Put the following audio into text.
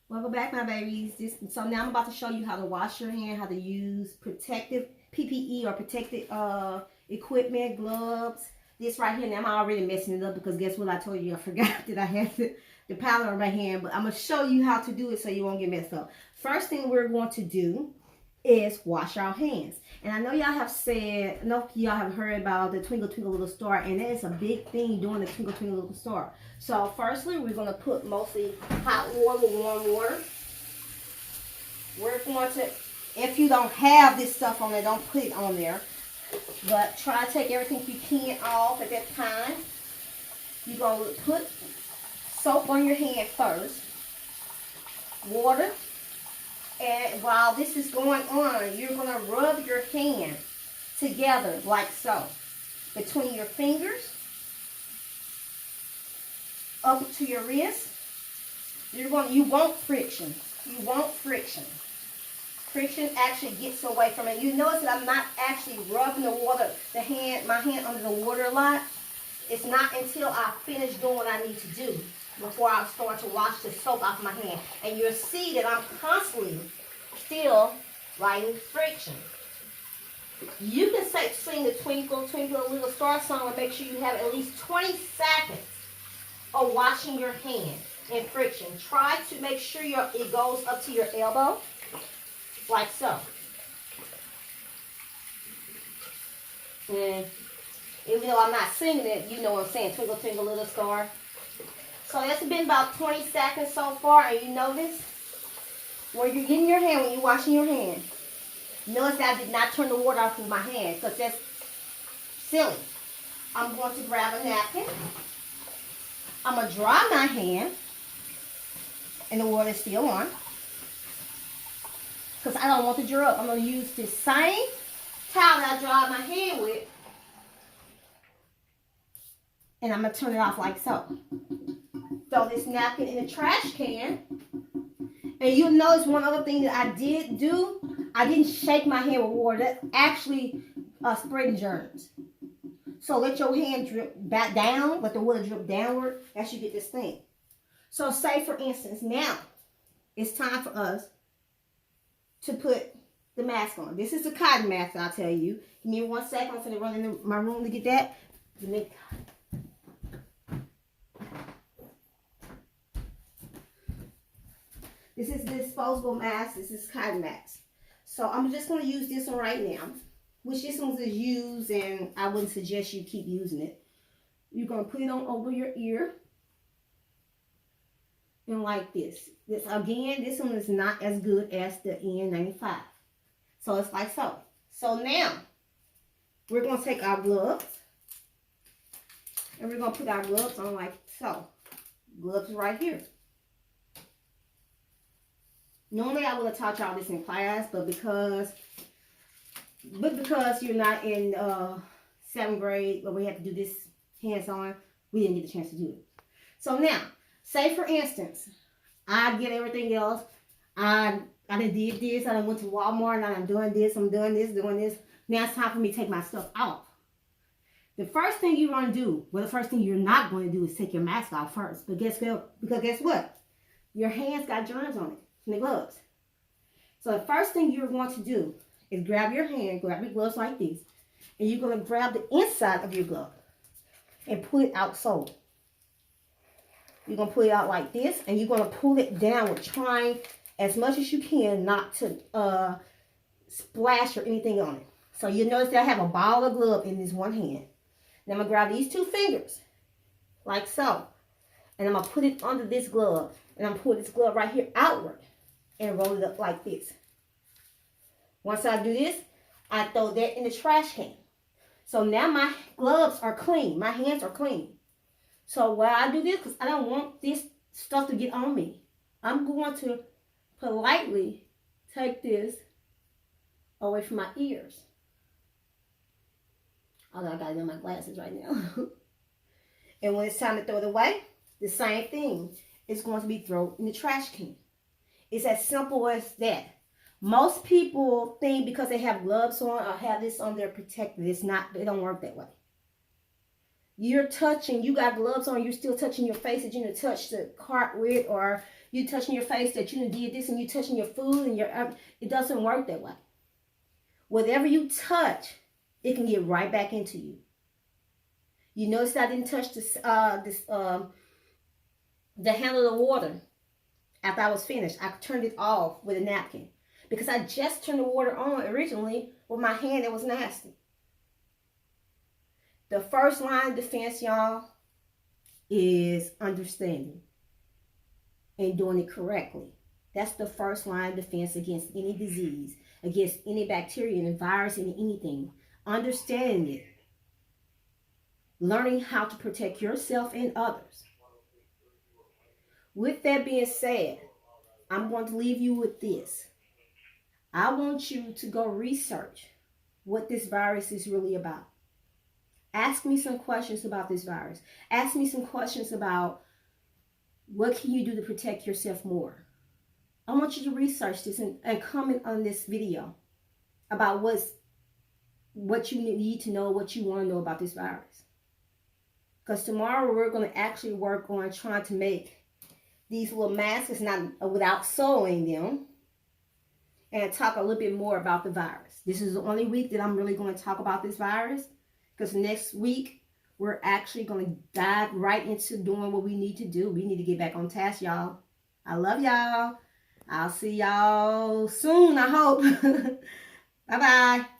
Welcome back, my babies. So now I'm about to show you how to wash your hand, how to use protective PPE or protective equipment, gloves. This right here, now I'm already messing it up because guess what I told you? I forgot that I had the powder on my hand, but I'm going to show you how to do it so you won't get messed up. First thing we're going to do is wash our hands. And I know y'all have said, I know y'all have heard about the Twinkle Twinkle Little Star, and that is a big thing doing the Twinkle Twinkle Little Star. So firstly, we're going to put mostly hot water, warm water. We're going to, if you don't have this stuff on there, don't put it on there. But try to take everything you can off at that time. You're going to put soap on your hand first. Water. And while this is going on, you're going to rub your hand together like so. Between your fingers, up to your wrist. You want friction. You want friction. Friction actually gets away from it. You notice that I'm not actually rubbing the water, my hand under the water a lot. It's not until I finish doing what I need to do before I start to wash the soap off my hand. And you'll see that I'm constantly still writing friction. You can sing the Twinkle, Twinkle Little Star song and make sure you have at least 20 seconds of washing your hand in friction. Try to make sure it goes up to your elbow, like so. And even though I'm not singing it, you know what I'm saying, Twinkle, Twinkle Little Star. So that's been about 20 seconds so far, and you notice where you're getting your hand when you're washing your hand. Notice that I did not turn the water off with my hand because that's silly. I'm going to grab a napkin. I'm going to dry my hand, and the water is still on because I don't want to dry up. I'm going to use this same towel that I dried my hand with, and I'm going to turn it off like so. Throw this napkin in the trash can. And you'll notice one other thing that I did do. I didn't shake my hand with water. That's actually spreading germs. So let your hand drip back down. Let the water drip downward as you get this thing. So say for instance, now it's time for us to put the mask on. This is the cotton mask, I'll tell you. Give me 1 second. I'm going to run into my room to get that. This is disposable mask. This is cotton mask. So I'm just going to use this one right now. Which this one is used, and I wouldn't suggest you keep using it. You're going to put it on over your ear. And like this. Again, this one is not as good as the N95. So it's like so. So now, we're going to take our gloves. And we're going to put our gloves on like so. Gloves right here. Normally I would have taught y'all this in class, but because you're not in 7th grade where we have to do this hands-on, we didn't get the chance to do it. So now, say for instance, I get everything else. I done did this, I done went to Walmart, and I'm doing this, I'm doing this, doing this. Now it's time for me to take my stuff off. The first thing you're going to do, well, the first thing you're not going to do is take your mask off first. But guess what? Your hands got germs on it. And the gloves. So the first thing you're going to do is grab your gloves like this, and you're going to grab the inside of your glove and pull it out so. You're going to pull it out like this, and you're going to pull it downward, trying as much as you can not to splash or anything on it. So you'll notice that I have a ball of glove in this one hand. Now I'm going to grab these 2 fingers, like so, and I'm going to put it under this glove, and I'm going to pull this glove right here outward and roll it up like this. Once I do this, I throw that in the trash can. So now my gloves are clean. My hands are clean. So why I do this? Because I don't want this stuff to get on me. I'm going to politely take this away from my ears. Although I got it in my glasses right now. And when it's time to throw it away, the same thing is going to be thrown in the trash can. It's as simple as that. Most people think because they have gloves on or have this on, they're protected. It's not. It don't work that way. you're touching, you got gloves on, you're still touching your face that you didn't touch the cart with, or you touching your face that you did this, and you touching your food, and it doesn't work that way. Whatever you touch, it can get right back into you. You notice I didn't touch the handle of the water after I was finished. I turned it off with a napkin because I just turned the water on originally with my hand that was nasty. The first line of defense, y'all, is understanding and doing it correctly. That's the first line of defense against any disease, against any bacteria and virus and anything. Understanding it. Learning how to protect yourself and others. With that being said, I'm going to leave you with this. I want you to go research what this virus is really about. Ask me some questions about this virus. Ask me some questions about what can you do to protect yourself more. I want you to research this and comment on this video about what you need to know, what you want to know about this virus. Because tomorrow we're going to actually work on trying to make these little masks not without sewing them, and talk a little bit more about the virus. This is the only week that I'm really going to talk about this virus, because next week we're actually going to dive right into doing what we need to do. We need to get back on task, y'all. I love y'all. I'll see y'all soon, I hope. Bye-bye.